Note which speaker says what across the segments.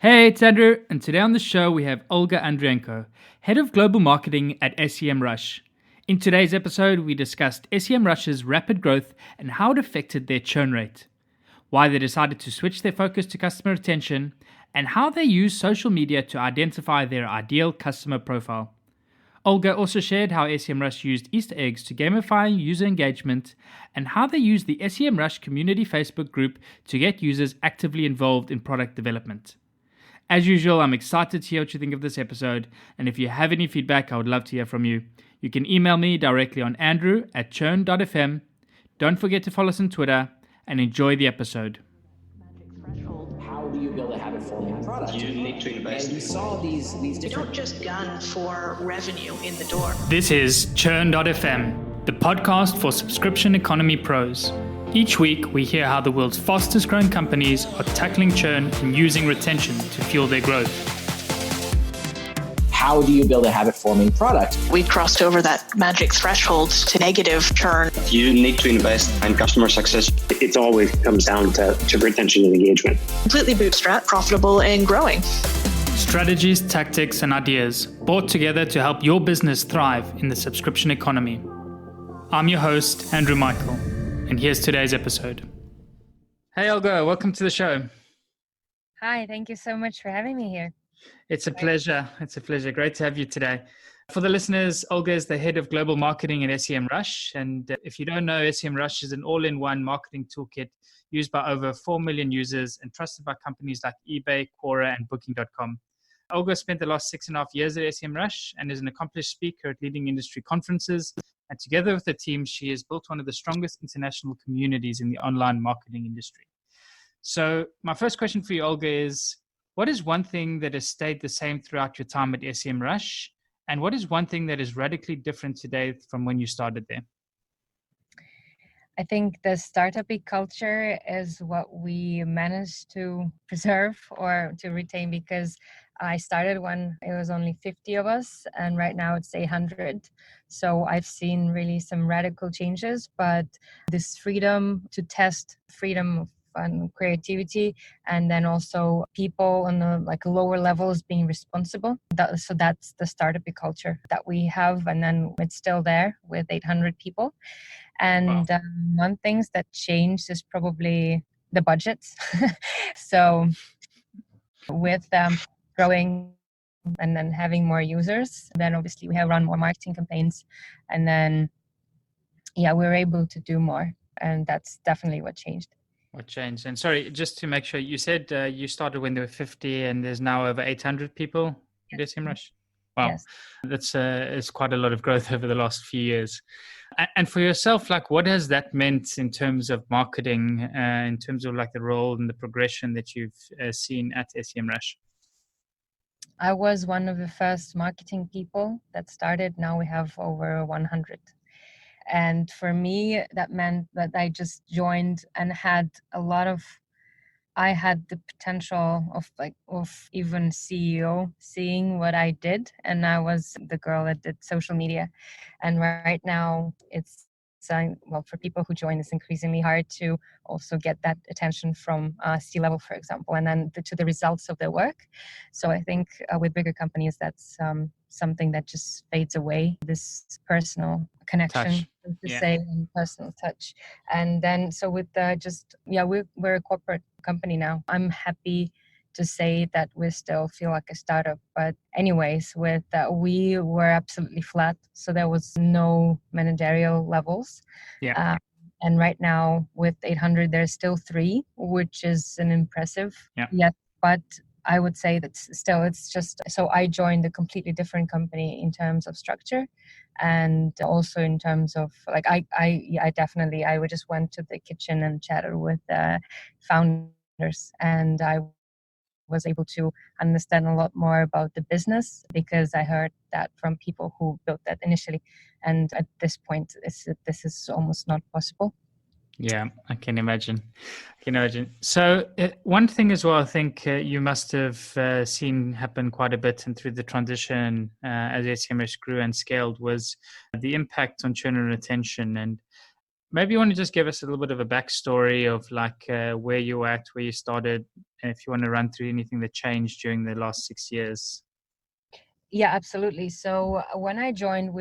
Speaker 1: Hey, it's Andrew, and today on the show we have Olga Andrienko, Head of Global Marketing at SEMrush. In today's episode, we discussed SEMrush's rapid growth and how it affected their churn rate, why they decided to switch their focus to customer retention, and how they use social media to identify their ideal customer profile. Olga also shared how SEMrush used Easter eggs to gamify user engagement and how they used the SEMrush community Facebook group to get users actively involved in product development. As usual, I'm excited to hear what you think of this episode, and if you have any feedback, I would love to hear from you. You can email me directly on andrew@churned.fm. Don't forget to follow us on Twitter, and enjoy the episode.
Speaker 2: How do you build a habit-forming product?
Speaker 3: You need to invest.
Speaker 2: And we saw these
Speaker 4: You
Speaker 2: different...
Speaker 4: don't just gun for revenue in the door.
Speaker 1: This is churn.fm, the podcast for subscription economy pros. Each week, we hear how the world's fastest growing companies are tackling churn and using retention to fuel their growth.
Speaker 2: How do you build a habit-forming product?
Speaker 4: We crossed over that magic threshold to negative churn.
Speaker 3: You need to invest in customer success.
Speaker 5: It always comes down to retention and engagement.
Speaker 4: Completely bootstrapped, profitable, and growing.
Speaker 1: Strategies, tactics, and ideas brought together to help your business thrive in the subscription economy. I'm your host, Andrew Michael, and here's today's episode. Hey, Olga, welcome to the show.
Speaker 6: Hi, thank you so much for having me here.
Speaker 1: It's a pleasure. It's a pleasure. Great to have you today. For the listeners, Olga is the head of global marketing at SEMrush. And if you don't know, SEMrush is an all-in-one marketing toolkit used by over 4 million users and trusted by companies like eBay, Quora, and Booking.com. Olga spent the last 6.5 years at SEMrush and is an accomplished speaker at leading industry conferences. And together with the team, she has built one of the strongest international communities in the online marketing industry. So my first question for you, Olga, is what is one thing that has stayed the same throughout your time at SEMrush? And what is one thing that is radically different today from when you started there?
Speaker 6: I think the startup-y culture is what we managed to preserve or to retain, because I started when it was only 50 of us, and right now it's 800. So I've seen really some radical changes, but this freedom to test, freedom of and creativity, and then also people on the lower levels being responsible. So that's the startup culture that we have, and then it's still there with 800 people. And
Speaker 1: Wow.
Speaker 6: One thing that changed is probably the budgets. So with growing and then having more users, then obviously we have run more marketing campaigns, and then we're able to do more, and that's definitely what changed.
Speaker 1: What changed? And sorry, just to make sure, you said you started when there were 50 and there's now over 800 people at SEMrush. Wow.
Speaker 6: Yes.
Speaker 1: That's it's quite a lot of growth over the last few years. And for yourself, what has that meant in terms of marketing, in terms of the role and the progression that you've seen at SEMrush?
Speaker 6: I was one of the first marketing people that started. Now we have over 100. And for me, that meant that I just joined and I had the potential of even CEO, seeing what I did. And I was the girl that did social media. And right now for people who join, it's increasingly hard to also get that attention from C-level, for example, and then to the results of their work. So I think with bigger companies, that's something that just fades away, this personal connection, and personal touch. And then so with we're a corporate company now. I'm happy to say that we still feel like a startup, but anyways, with we were absolutely flat, so there was no managerial levels. And right now with 800, there's still 3, which is an impressive. But I would say that still it's just, so I joined a completely different company in terms of structure, and also in terms of I just went to the kitchen and chatted with founders, and I was able to understand a lot more about the business because I heard that from people who built that initially. And at this point, this is almost not possible.
Speaker 1: Yeah, I can imagine. So one thing as well, I think you must have seen happen quite a bit and through the transition as SEMrush grew and scaled was the impact on churn and retention. And Maybe you want to just give us a little bit of a backstory of like where you were at, where you started, and if you want to run through anything that changed during the last 6 years.
Speaker 6: Yeah, absolutely. So when I joined,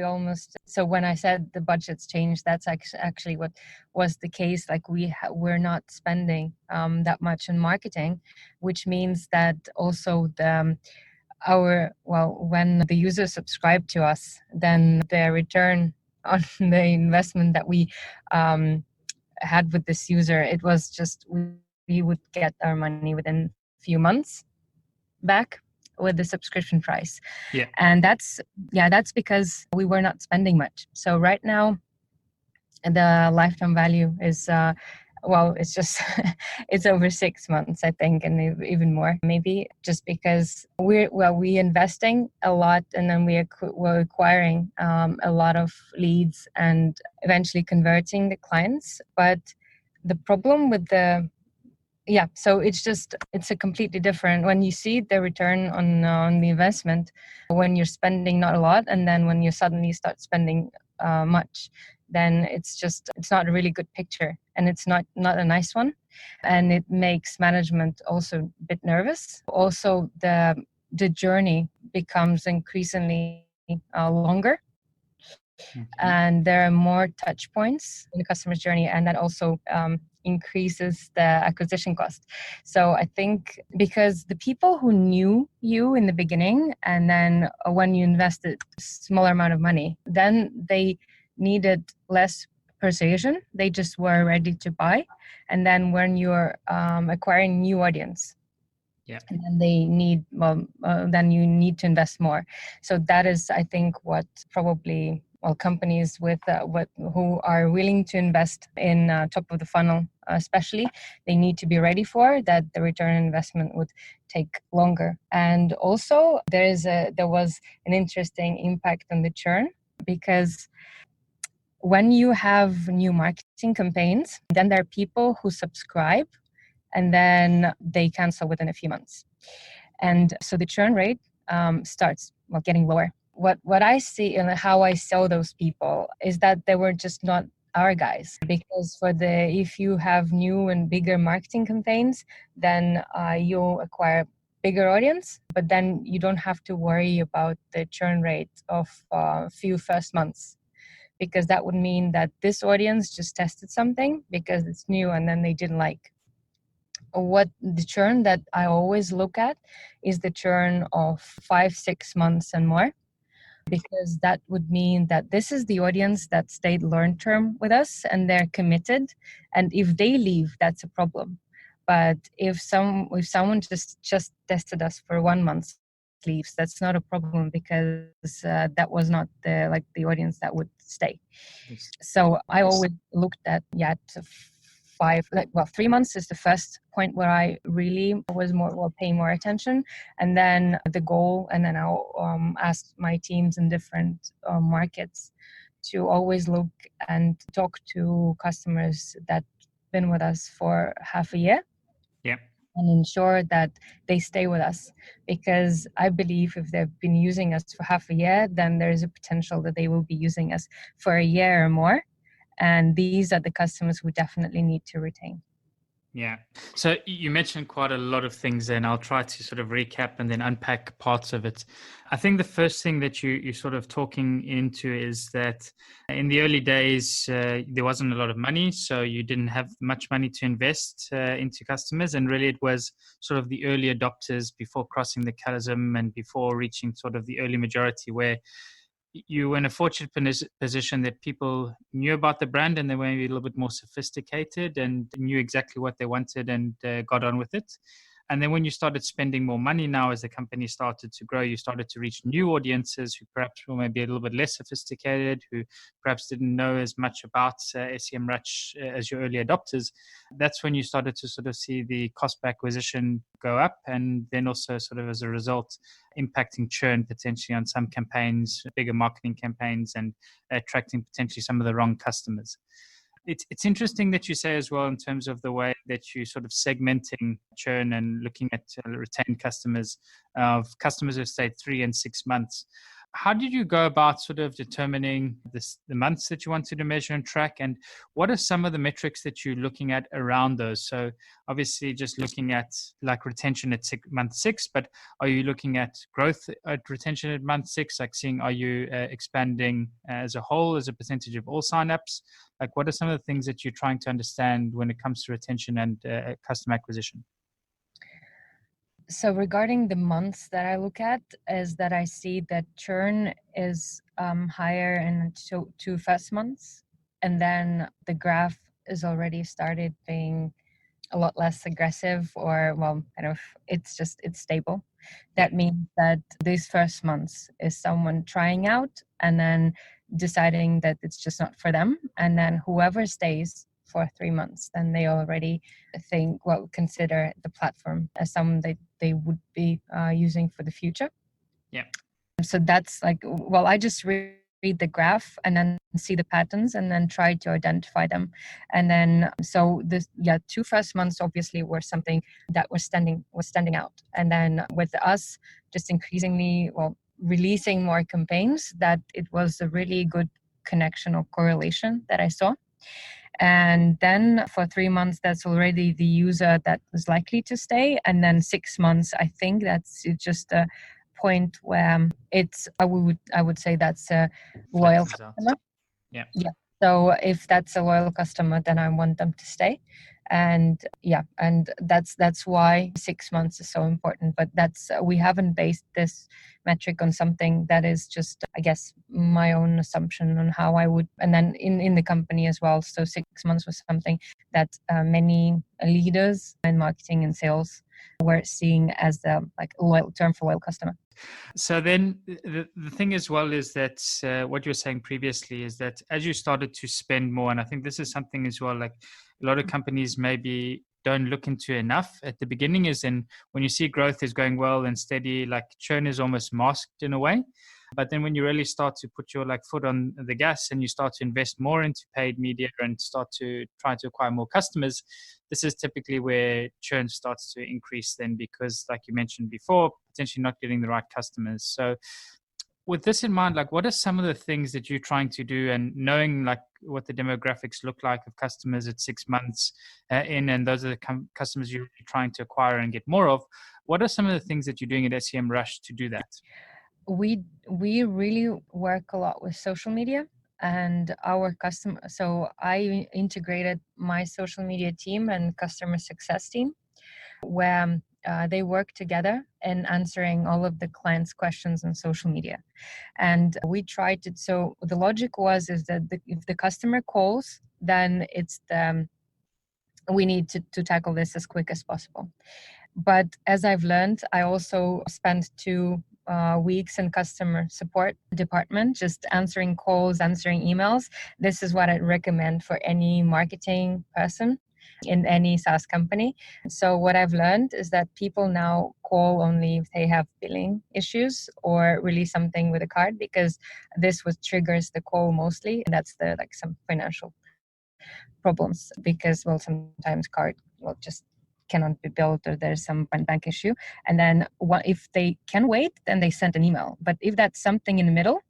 Speaker 6: so when I said the budgets changed, that's actually what was the case. Like we're not spending that much in marketing, which means that also when the users subscribe to us, then the return on the investment that we had with this user, it was just we would get our money within a few months back with the subscription price.
Speaker 1: Yeah.
Speaker 6: And that's because we were not spending much. So right now the lifetime value is it's just it's over 6 months, I think, and even more maybe, just because we investing a lot, and then we're acquiring a lot of leads and eventually converting the clients. But the problem with so it's a completely different when you see the return on the investment, when you're spending not a lot, and then when you suddenly start spending much, then it's not a really good picture, and it's not a nice one, and it makes management also a bit nervous. Also, the journey becomes increasingly longer.
Speaker 1: Okay.
Speaker 6: And there are more touch points in the customer's journey, and that also increases the acquisition cost. So I think because the people who knew you in the beginning, and then when you invested a smaller amount of money, then they needed less persuasion. They just were ready to buy. And then when you're acquiring new audience,
Speaker 1: yeah,
Speaker 6: and then then you need to invest more. So that is, I think, what probably companies with who are willing to invest in top of the funnel, especially, they need to be ready for that. The return on investment would take longer. And also there was an interesting impact on the churn, because when you have new marketing campaigns, then there are people who subscribe and then they cancel within a few months. And so the churn rate starts getting lower. What I see and how I saw those people is that they were just not our guys, because if you have new and bigger marketing campaigns, then you'll acquire bigger audience, but then you don't have to worry about the churn rate of few first months, because that would mean that this audience just tested something because it's new and then they didn't like. What the churn that I always look at is the churn of 5-6 months and more, because that would mean that this is the audience that stayed long term with us and they're committed. And if they leave, that's a problem. But if someone just tested us for 1 month, leaves, that's not a problem, because that was not the audience that would stay.
Speaker 1: yes.
Speaker 6: So I always looked at 3 months is the first point where I really was paying more attention, and then the goal, and then I'll ask my teams in different markets to always look and talk to customers that been with us for half a year.
Speaker 1: Yeah.
Speaker 6: And ensure that they stay with us, because I believe if they've been using us for half a year, then there is a potential that they will be using us for a year or more. And these are the customers we definitely need to retain.
Speaker 1: Yeah. So you mentioned quite a lot of things there, and I'll try to sort of recap and then unpack parts of it. I think the first thing that you're sort of talking into is that in the early days, there wasn't a lot of money, so you didn't have much money to invest into customers. And really it was sort of the early adopters before crossing the chasm and before reaching sort of the early majority, where you were in a fortunate position that people knew about the brand and they were maybe a little bit more sophisticated and knew exactly what they wanted and got on with it. And then when you started spending more money now, as the company started to grow, you started to reach new audiences who perhaps were maybe a little bit less sophisticated, who perhaps didn't know as much about SEMrush as your early adopters. That's when you started to sort of see the cost per acquisition go up, and then also sort of as a result, impacting churn potentially on some campaigns, bigger marketing campaigns, and attracting potentially some of the wrong customers. It's interesting that you say as well, in terms of the way that you sort of segmenting churn and looking at retained customers, of customers who stayed 3 and 6 months. How did you go about sort of determining the months that you wanted to measure and track? And what are some of the metrics that you're looking at around those? So obviously just looking at like retention at month 6, but are you looking at growth at retention at month 6? Like seeing, are you expanding as a whole as a percentage of all signups? Like what are some of the things that you're trying to understand when it comes to retention and customer acquisition?
Speaker 6: So regarding the months that I look at is that I see that churn is higher in two first months, and then the graph is already started being a lot less aggressive, or well, kind of it's stable. That means that these first months is someone trying out and then deciding that it's just not for them, and then whoever stays for 3 months, then they already consider the platform as someone that they would be using for the future.
Speaker 1: Yeah.
Speaker 6: So that's like, well, I just read the graph and then see the patterns and then try to identify them. And then, so this, 2 first months obviously were something that was standing out. And then with us just increasingly, releasing more campaigns, that it was a really good connection or correlation that I saw. And then for 3 months, that's already the user that was likely to stay. And then 6 months, I think it's just a point where I would say that's a loyal customer.
Speaker 1: Yeah.
Speaker 6: So if that's a loyal customer, then I want them to stay. And that's why 6 months is so important. But we haven't based this metric on something that is just, I guess, my own assumption on how I would, and then in the company as well. So 6 months was something that many leaders in marketing and sales were seeing as the loyal term for loyal customer.
Speaker 1: So then the thing as well is that what you were saying previously is that as you started to spend more, and I think this is something as well, like a lot of companies maybe don't look into enough at the beginning, is in when you see growth is going well and steady, like churn is almost masked in a way. But then when you really start to put your foot on the gas and you start to invest more into paid media and start to try to acquire more customers, this is typically where churn starts to increase then, because like you mentioned before, potentially not getting the right customers. So with this in mind, what are some of the things that you're trying to do, and knowing what the demographics look like of customers at 6 months in, and those are the customers you're trying to acquire and get more of, what are some of the things that you're doing at SEMrush to do that?
Speaker 6: We really work a lot with social media and our customer. So I integrated my social media team and customer success team, where they work together in answering all of the clients' questions on social media. And we tried to, so the logic is that if the customer calls, then we need to tackle this as quick as possible. But as I've learned, I also spent 2 weeks in customer support department, just answering calls, answering emails. This is what I'd recommend for any marketing person in any SaaS company. So what I've learned is that people now call only if they have billing issues or release something with a card, because this triggers the call mostly. And that's some financial problems, because sometimes card just cannot be built, or there's some bank issue. And then if they can wait, then they send an email. But if that's something in the middle,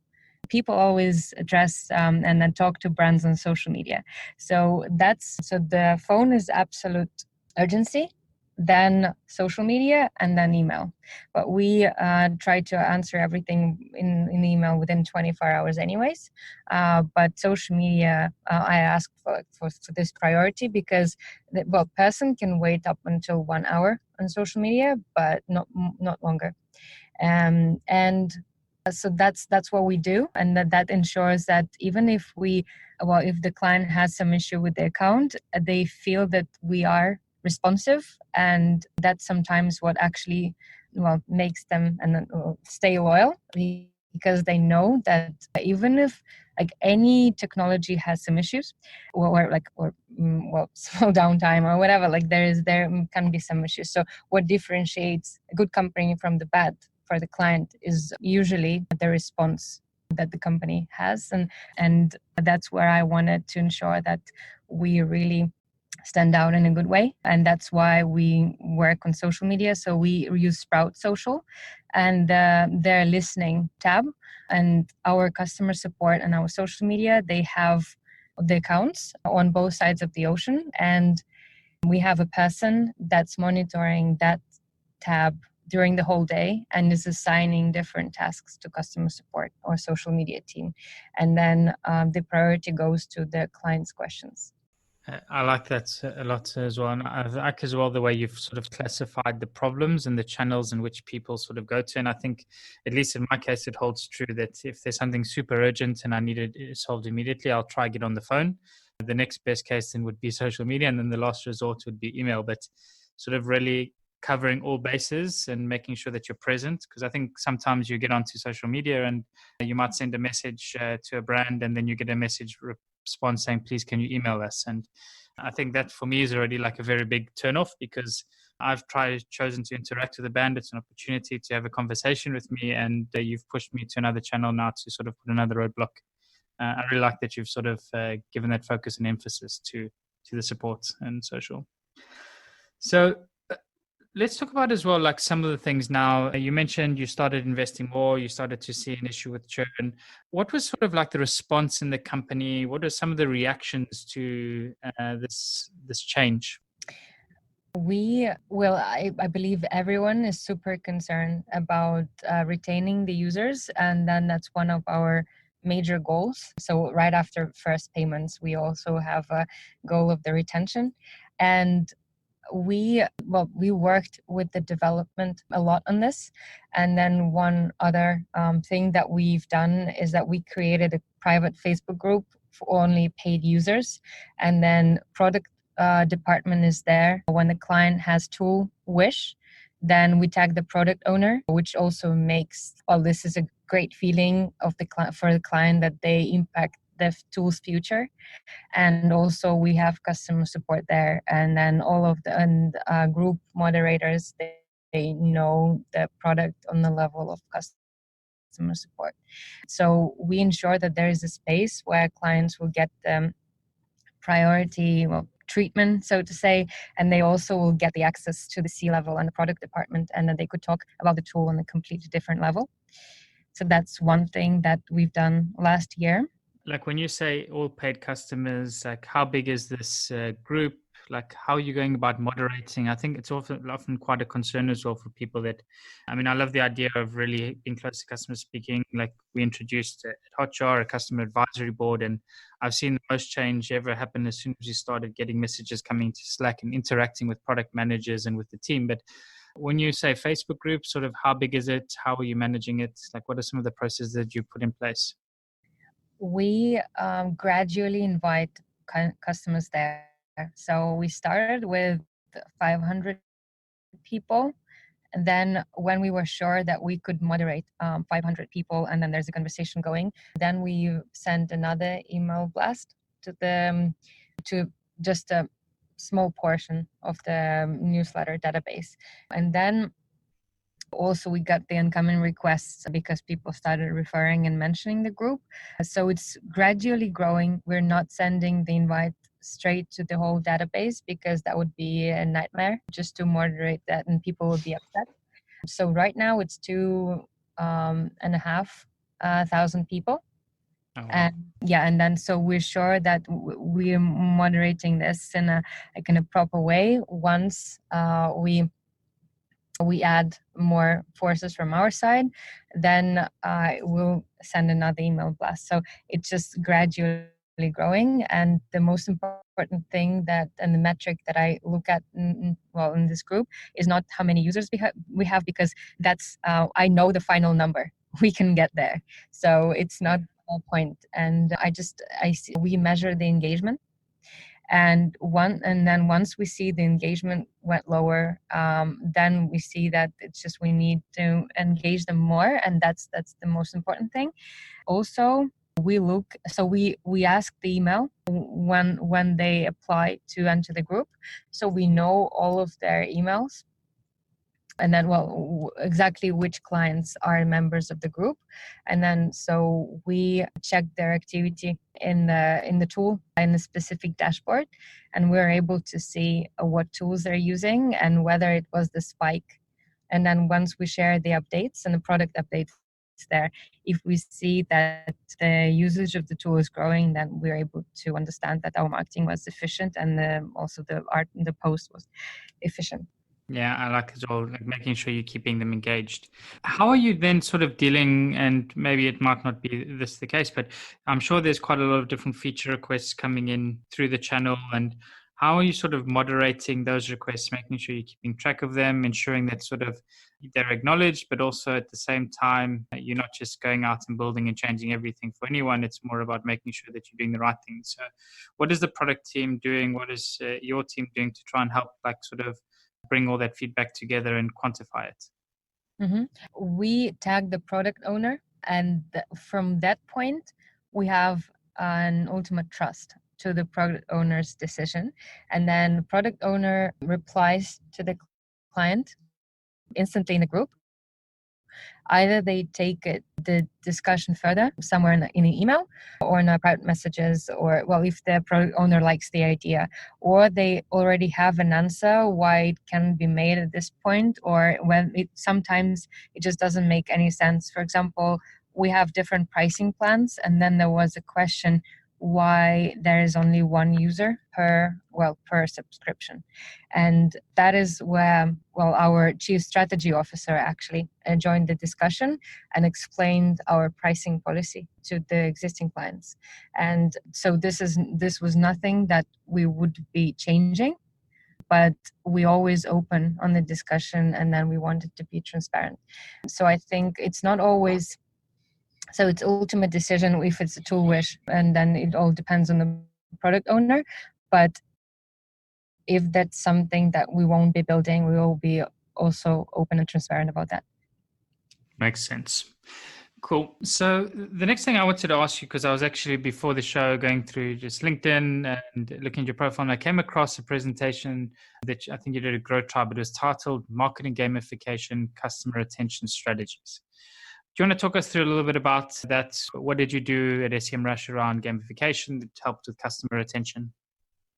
Speaker 6: people always address and then talk to brands on social media. So the phone is absolute urgency, then social media, and then email. But we try to answer everything in email within 24 hours anyways. But social media, I ask for this priority, because person can wait up until 1 hour on social media, but not longer. And so that's what we do, and that ensures that even if if the client has some issue with the account, they feel that we are responsive, and that's sometimes what actually makes them stay loyal, because they know that even if any technology has some issues or slow down time or whatever, there can be some issues. So what differentiates a good company from the bad for the client is usually the response that the company has, and that's where I wanted to ensure that we really stand out in a good way. And that's why we work on social media. So we use Sprout Social and their listening tab, and our customer support and our social media, they have the accounts on both sides of the ocean. And we have a person that's monitoring that tab during the whole day and is assigning different tasks to customer support or social media team. And then the priority goes to the client's questions.
Speaker 1: I like that a lot as well. And I like as well the way you've sort of classified the problems and the channels in which people sort of go to. And I think, at least in my case, it holds true that if there's something super urgent and I need it solved immediately, I'll try get on the phone. The next best case then would be social media. And then the last resort would be email. But sort of really covering all bases and making sure that you're present. Because I think sometimes you get onto social media and you might send a message to a brand and then you get a message response saying, please, can you email us? And I think that for me is already like a very big turnoff, because I've chosen to interact with the band. It's an opportunity to have a conversation with me, and you've pushed me to another channel now to sort of put another roadblock. I really like that you've sort of given that focus and emphasis to the support and social. So let's talk about as well, like some of the things now. You mentioned you started investing more, you started to see an issue with churn. What was sort of like the response in the company? What are some of the reactions to this change?
Speaker 6: I believe everyone is super concerned about retaining the users. And then that's one of our major goals. So right after first payments, we also have a goal of the retention. And we worked with the development a lot on this. And then one other thing that we've done is that we created a private Facebook group for only paid users. And then product department is there. When the client has tool wish, then we tag the product owner, which also makes, this is a great feeling of for the client that they impact the tool's future. And also we have customer support there, and then all of the group moderators, they know the product on the level of customer support. So we ensure that there is a space where clients will get the priority treatment, so to say, and they also will get the access to the C-level and the product department, and then they could talk about the tool on a completely different level. So that's one thing that we've done last year.
Speaker 1: Like when you say all paid customers, like how big is this group? Like how are you going about moderating? I think it's often quite a concern as well for people that, I mean, I love the idea of really being close to customer speaking. Like we introduced at Hotjar, a customer advisory board, and I've seen the most change ever happen as soon as you started getting messages coming to Slack and interacting with product managers and with the team. But when you say Facebook group, sort of how big is it? How are you managing it? Like what are some of the processes that you put in place?
Speaker 6: We gradually invite customers there. So we started with 500 people. And then when we were sure that we could moderate 500 people and then there's a conversation going, then we sent another email blast to just a small portion of the newsletter database. And then also we got the incoming requests because people started referring and mentioning the group. So it's gradually growing. We're not sending the invite straight to the whole database because that would be a nightmare just to moderate that and people would be upset. So right now it's 2,500 people. Oh. And then so we're sure that we're moderating this in a proper way once we add more forces from our side, then we'll send another email blast. So it's just gradually growing. And the most important thing and the metric that I look at in this group is not how many users we have because that's, I know the final number. We can get there. So it's not a point. And we measure the engagement. And then once we see the engagement went lower, then we see that it's just we need to engage them more, and that's the most important thing. Also, we ask the email when they apply to enter the group, so we know all of their emails. and then exactly which clients are members of the group, and then so we check their activity in the tool in a specific dashboard, and we're able to see what tools they're using and whether it was the spike. And then once we share the updates and the product updates there, if we see that the usage of the tool is growing, then we're able to understand that our marketing was efficient, and also the art in the post was efficient.
Speaker 1: Yeah, I like as well, like making sure you're keeping them engaged. How are you then sort of dealing, and maybe it might not be this the case, but I'm sure there's quite a lot of different feature requests coming in through the channel, and how are you sort of moderating those requests, making sure you're keeping track of them, ensuring that sort of they're acknowledged, but also at the same time, you're not just going out and building and changing everything for anyone. It's more about making sure that you're doing the right thing. So what is the product team doing? What is your team doing to try and help like sort of bring all that feedback together and quantify it?
Speaker 6: Mm-hmm. We tag the product owner, and from that point, we have an ultimate trust to the product owner's decision. And then the product owner replies to the client instantly in the group. Either they take the discussion further somewhere in an email or in private messages, or if the product owner likes the idea, or they already have an answer why it can be made at this point, or when sometimes it just doesn't make any sense. For example, we have different pricing plans, and then there was a question why there is only one user per subscription. And that is where our chief strategy officer actually joined the discussion and explained our pricing policy to the existing clients. And so this was nothing that we would be changing, but we always open on the discussion, and then we wanted to be transparent. So I think it's not always, so it's ultimate decision if it's a tool wish, and then it all depends on the product owner. But if that's something that we won't be building, we will be also open and transparent about that.
Speaker 1: Makes sense. Cool. So the next thing I wanted to ask you, because I was actually before the show going through just LinkedIn and looking at your profile, and I came across a presentation that I think you did at Grow Tribe. It was titled Marketing Gamification, Customer Retention Strategies. Do you want to talk us through a little bit about that? What did you do at SEMrush around gamification that helped with customer retention?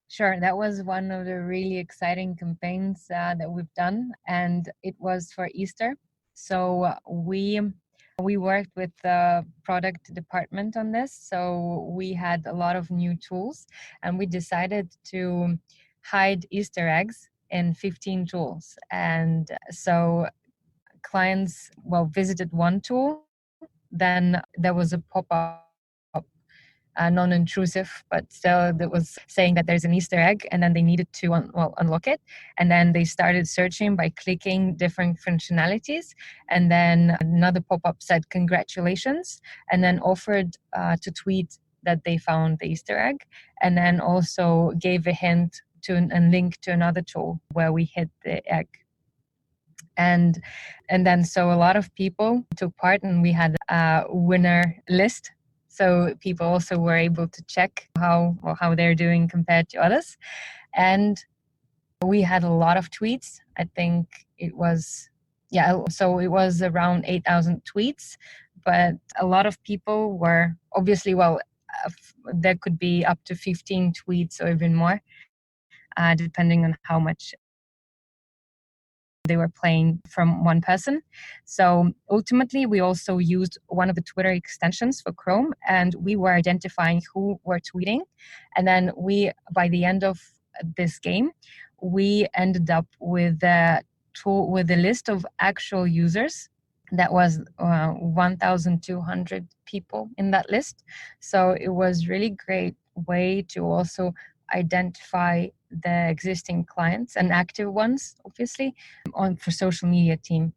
Speaker 6: Sure, that was one of the really exciting campaigns that we've done, and it was for Easter. So we worked with the product department on this. So we had a lot of new tools, and we decided to hide Easter eggs in 15 tools. And so clients visited one tool, then there was a pop-up, non-intrusive, but still that was saying that there's an Easter egg, and then they needed to unlock it. And then they started searching by clicking different functionalities, and then another pop-up said congratulations, and then offered to tweet that they found the Easter egg, and then also gave a hint to and link to another tool where we hid the egg. And then so a lot of people took part, and we had a winner list. So people also were able to check how they're doing compared to others. And we had a lot of tweets. I think it was, so it was around 8,000 tweets. But a lot of people were obviously, there could be up to 15 tweets or even more, depending on how much they were playing from one person. So ultimately, we also used one of the Twitter extensions for Chrome, and we were identifying who were tweeting. And then by the end of this game, we ended up with a list of actual users. That was 1,200 people in that list. So it was really great way to also identify the existing clients and active ones, obviously, for social media team.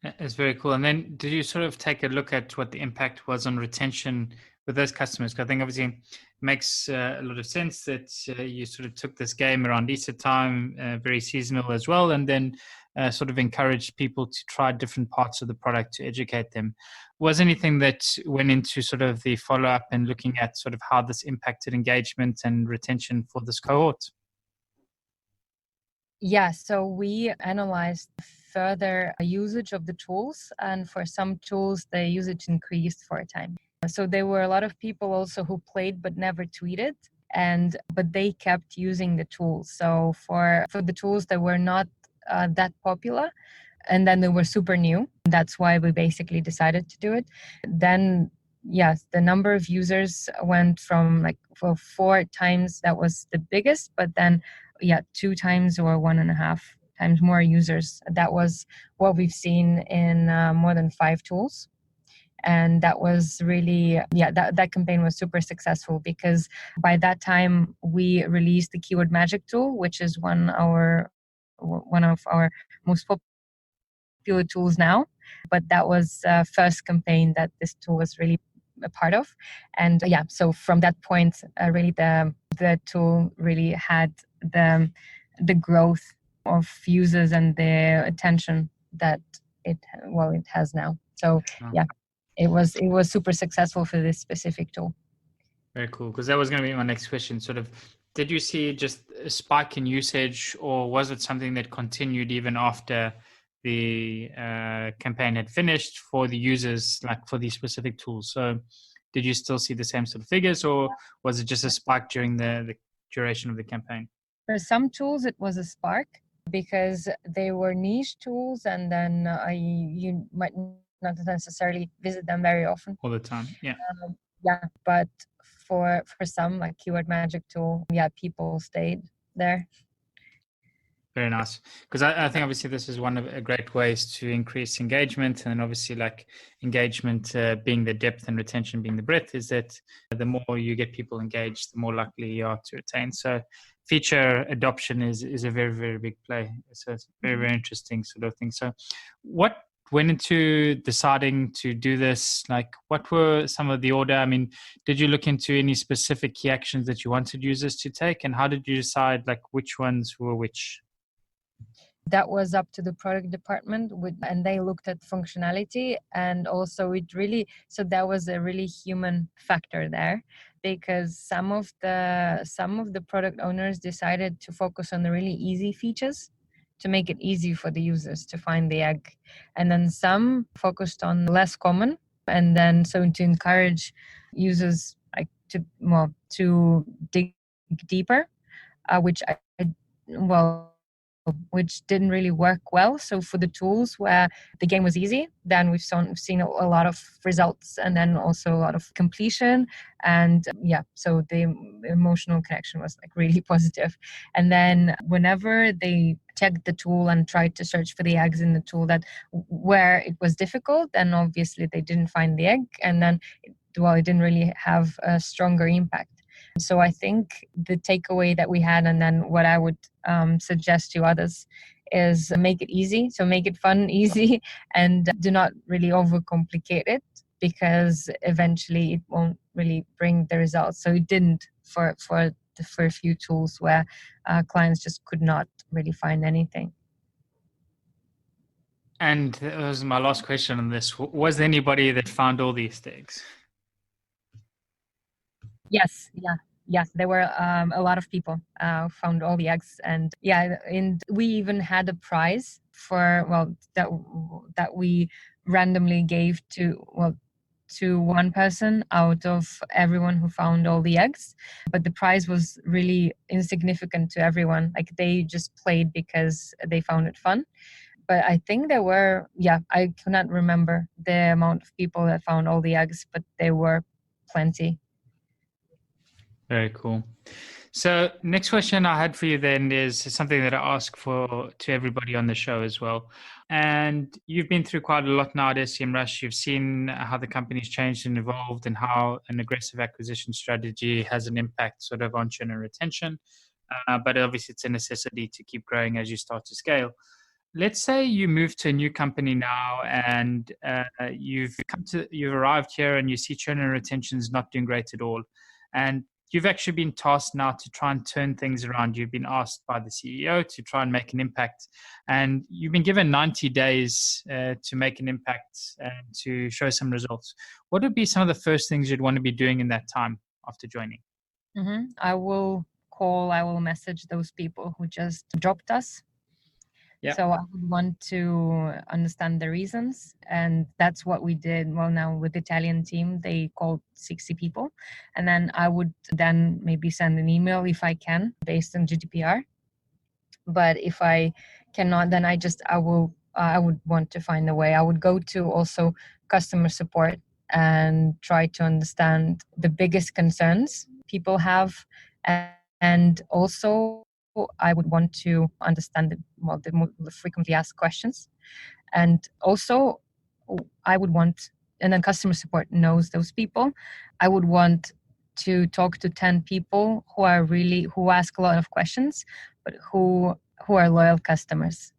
Speaker 1: That's very cool. And then did you sort of take a look at what the impact was on retention with those customers? Because I think obviously it makes a lot of sense that you sort of took this game around Easter time, very seasonal as well, and then sort of encouraged people to try different parts of the product to educate them. Was anything that went into sort of the follow-up and looking at sort of how this impacted engagement and retention for this cohort?
Speaker 6: Yeah, so we analyzed further usage of the tools, and for some tools, the usage increased for a time. So there were a lot of people also who played but never tweeted, but they kept using the tools. So for the tools that were not that popular, and then they were super new, that's why we basically decided to do it. Then yes, the number of users went from like for 4 times, that was the biggest, but then 2 times or 1.5 times more users. That was what we've seen in more than 5 tools. And that was really, that campaign was super successful because by that time we released the Keyword Magic tool, which is one of our most popular tools now. But that was first campaign that this tool was really a part of. And so from that point, really the tool really had the growth of users and the attention that it has now. So it was super successful for this specific tool.
Speaker 1: Very cool, because that was going to be my next question. Sort of, did you see just a spike in usage, or was it something that continued even after the campaign had finished for the users, like for these specific tools? So did you still see the same sort of figures, or was it just a spike during the duration of the campaign?
Speaker 6: For some tools, it was a spark because they were niche tools, and then you might not necessarily visit them very often.
Speaker 1: All the time, yeah.
Speaker 6: But for some, like Keyword Magic tool, people stayed there.
Speaker 1: Very nice, because I think obviously this is one of a great ways to increase engagement, and obviously like engagement being the depth and retention being the breadth, is that the more you get people engaged, the more likely you are to retain. So feature adoption is a very, very big play. So it's very, very interesting sort of thing. So what went into deciding to do this? Like, what were some of the order? I mean, did you look into any specific key actions that you wanted users to take, and how did you decide like which ones were which?
Speaker 6: That was up to the product department, and they looked at functionality, and also there was a really human factor there, because some of the product owners decided to focus on the really easy features to make it easy for the users to find the egg, and then some focused on less common, and then so to encourage users like to dig deeper, which didn't really work well. So for the tools where the game was easy, then we've seen a lot of results, and then also a lot of completion. And so the emotional connection was like really positive. And then whenever they checked the tool and tried to search for the eggs in the tool where it was difficult, then obviously they didn't find the egg, and then it didn't really have a stronger impact. So I think the takeaway that we had, and then what I would suggest to others, is make it easy. So make it fun, easy, and do not really overcomplicate it, because eventually it won't really bring the results. So it didn't for a few tools where clients just could not really find anything.
Speaker 1: And that was my last question on this. Was there anybody that found all these things?
Speaker 6: Yes, there were a lot of people found all the eggs, and we even had a prize for that we randomly gave to one person out of everyone who found all the eggs. But the prize was really insignificant to everyone. Like, they just played because they found it fun. But I think there were, I cannot remember the amount of people that found all the eggs, but there were plenty.
Speaker 1: Very cool. So next question I had for you then is something that I ask to everybody on the show as well. And you've been through quite a lot now at SEMrush. You've seen how the company's changed and evolved, and how an aggressive acquisition strategy has an impact sort of on churn and retention. But obviously it's a necessity to keep growing as you start to scale. Let's say you move to a new company now, and you've arrived here and you see churn and retention is not doing great at all. And you've actually been tasked now to try and turn things around. You've been asked by the CEO to try and make an impact, and you've been given 90 days to make an impact and to show some results. What would be some of the first things you'd want to be doing in that time after joining?
Speaker 6: I will message those people who just dropped us
Speaker 1: Yeah.
Speaker 6: So I would want to understand the reasons. And that's what we did. Well, now with the Italian team, they called 60 people. And then I would then maybe send an email if I can, based on GDPR. But if I cannot, then I would want to find a way. I would go to also customer support and try to understand the biggest concerns people have. And also I would want to understand the frequently asked questions. And also I would want, and then customer support knows those people. I would want to talk to 10 people who ask a lot of questions, but who are loyal customers.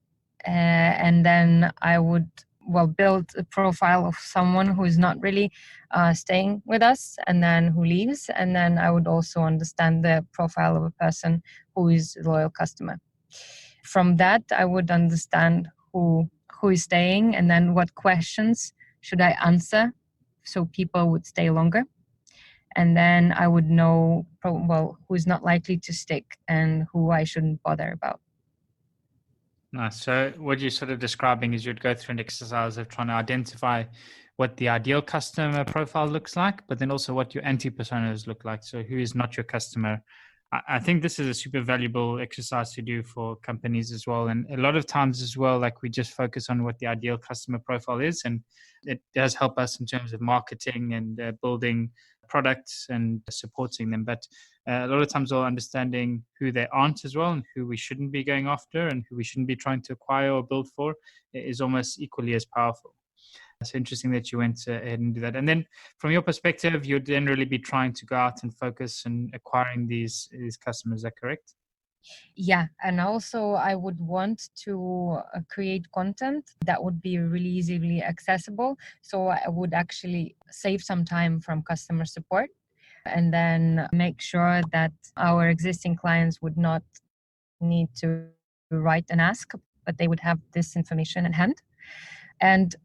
Speaker 6: And then I would build a profile of someone who is not really staying with us and then who leaves. And then I would also understand the profile of a person who is a loyal customer. From that, I would understand who is staying and then what questions should I answer so people would stay longer. And then I would know who is not likely to stick and who I shouldn't bother about.
Speaker 1: Nice. So what you're sort of describing is you'd go through an exercise of trying to identify what the ideal customer profile looks like, but then also what your anti-personas look like. So who is not your customer. I think this is a super valuable exercise to do for companies as well. And a lot of times as well, like we just focus on what the ideal customer profile is. And it does help us in terms of marketing and building products and supporting them. But a lot of times we're understanding who they aren't as well and who we shouldn't be going after and who we shouldn't be trying to acquire or build for is almost equally as powerful. It's interesting that you went ahead and do that. And then from your perspective, you'd then really be trying to go out and focus on acquiring these customers. Is that correct?
Speaker 6: Yeah. And also I would want to create content that would be really easily accessible. So I would actually save some time from customer support and then make sure that our existing clients would not need to write and ask, but they would have this information in hand. And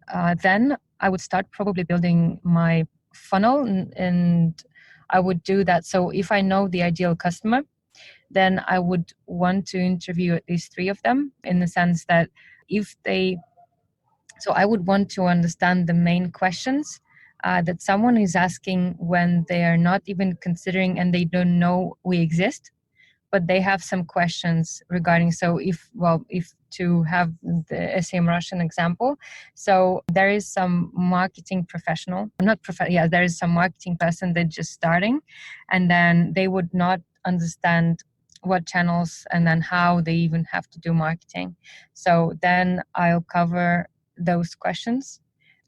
Speaker 6: then I would start probably building my funnel and I would do that. So if I know the ideal customer, then I would want to interview at least 3 of them in the sense that so I would want to understand the main questions that someone is asking when they are not even considering and they don't know we exist, but they have some questions regarding. So if to have the SEMrush example, so there is some marketing professional, there is some marketing person that's just starting, and then they would not understand what channels and then how they even have to do marketing. So then I'll cover those questions.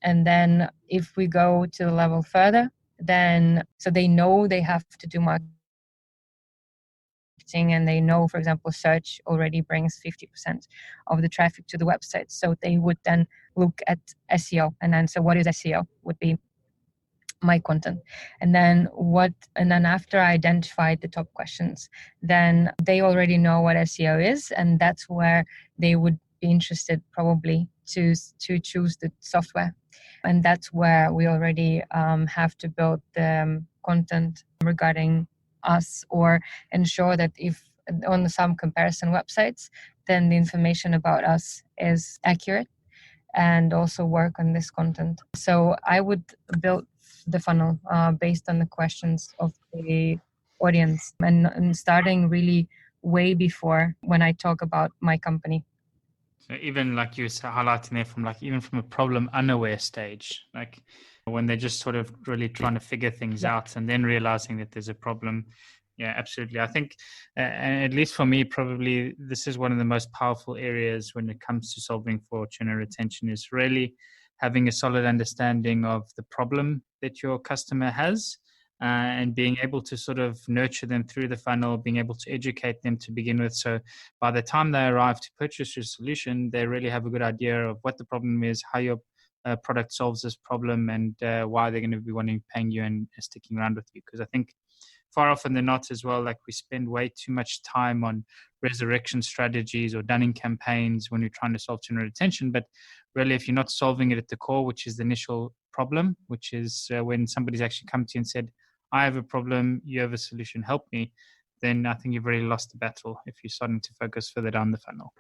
Speaker 6: And then if we go to the level further, then so they know they have to do marketing and they know, for example, search already brings 50% of the traffic to the website. So they would then look at SEO. And then so what is SEO would be my content. And then after I identified the top questions, then they already know what SEO is. And that's where they would be interested probably to choose the software. And that's where we already have to build the content regarding us or ensure that if on some comparison websites, then the information about us is accurate and also work on this content. So I would build the funnel based on the questions of the audience and starting really way before when I talk about my company.
Speaker 1: So even like you were highlighting there from even from a problem unaware stage, like when they're just sort of really trying to figure things out and then realizing that there's a problem. Yeah, absolutely. I think, and at least for me, probably this is one of the most powerful areas when it comes to solving for churn and retention is really having a solid understanding of the problem that your customer has. And being able to sort of nurture them through the funnel, being able to educate them to begin with. So by the time they arrive to purchase your solution, they really have a good idea of what the problem is, how your product solves this problem, and why they're going to be paying you and sticking around with you. Because I think far often than not as well, like we spend way too much time on resurrection strategies or dunning campaigns when you're trying to solve churn retention. But really, if you're not solving it at the core, which is the initial problem, which is when somebody's actually come to you and said, I have a problem, you have a solution, help me, then I think you've really lost the battle if you're starting to focus further down the funnel.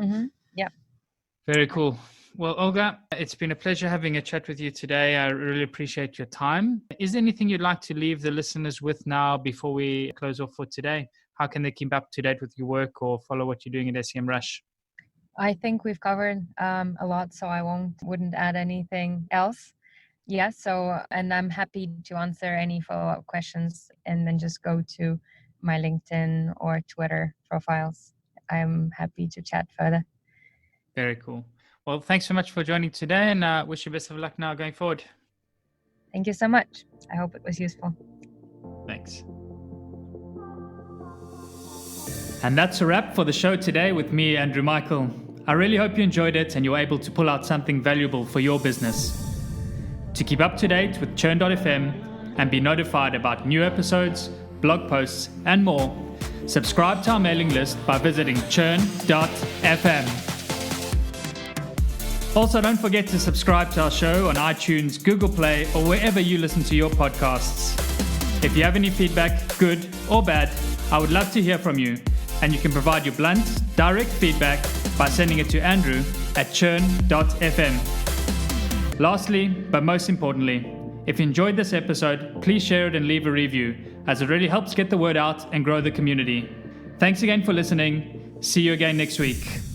Speaker 6: Mm-hmm. Yeah.
Speaker 1: Very cool. Well, Olga, it's been a pleasure having a chat with you today. I really appreciate your time. Is there anything you'd like to leave the listeners with now before we close off for today? How can they keep up to date with your work or follow what you're doing at SEMrush?
Speaker 6: I think we've covered a lot, so I wouldn't add anything else. Yeah, and I'm happy to answer any follow-up questions, and then just go to my LinkedIn or Twitter profiles. I'm happy to chat further.
Speaker 1: Very cool. Well, thanks so much for joining today, and wish you best of luck now going forward.
Speaker 6: Thank you so much. I hope it was useful.
Speaker 1: Thanks. And that's a wrap for the show today with me, Andrew Michael. I really hope you enjoyed it and you're able to pull out something valuable for your business. To keep up to date with churn.fm and be notified about new episodes, blog posts, and more, subscribe to our mailing list by visiting churn.fm. Also, don't forget to subscribe to our show on iTunes, Google Play, or wherever you listen to your podcasts. If you have any feedback, good or bad, I would love to hear from you, and you can provide your blunt, direct feedback by sending it to Andrew at churn.fm. Lastly, but most importantly, if you enjoyed this episode, please share it and leave a review, as it really helps get the word out and grow the community. Thanks again for listening. See you again next week.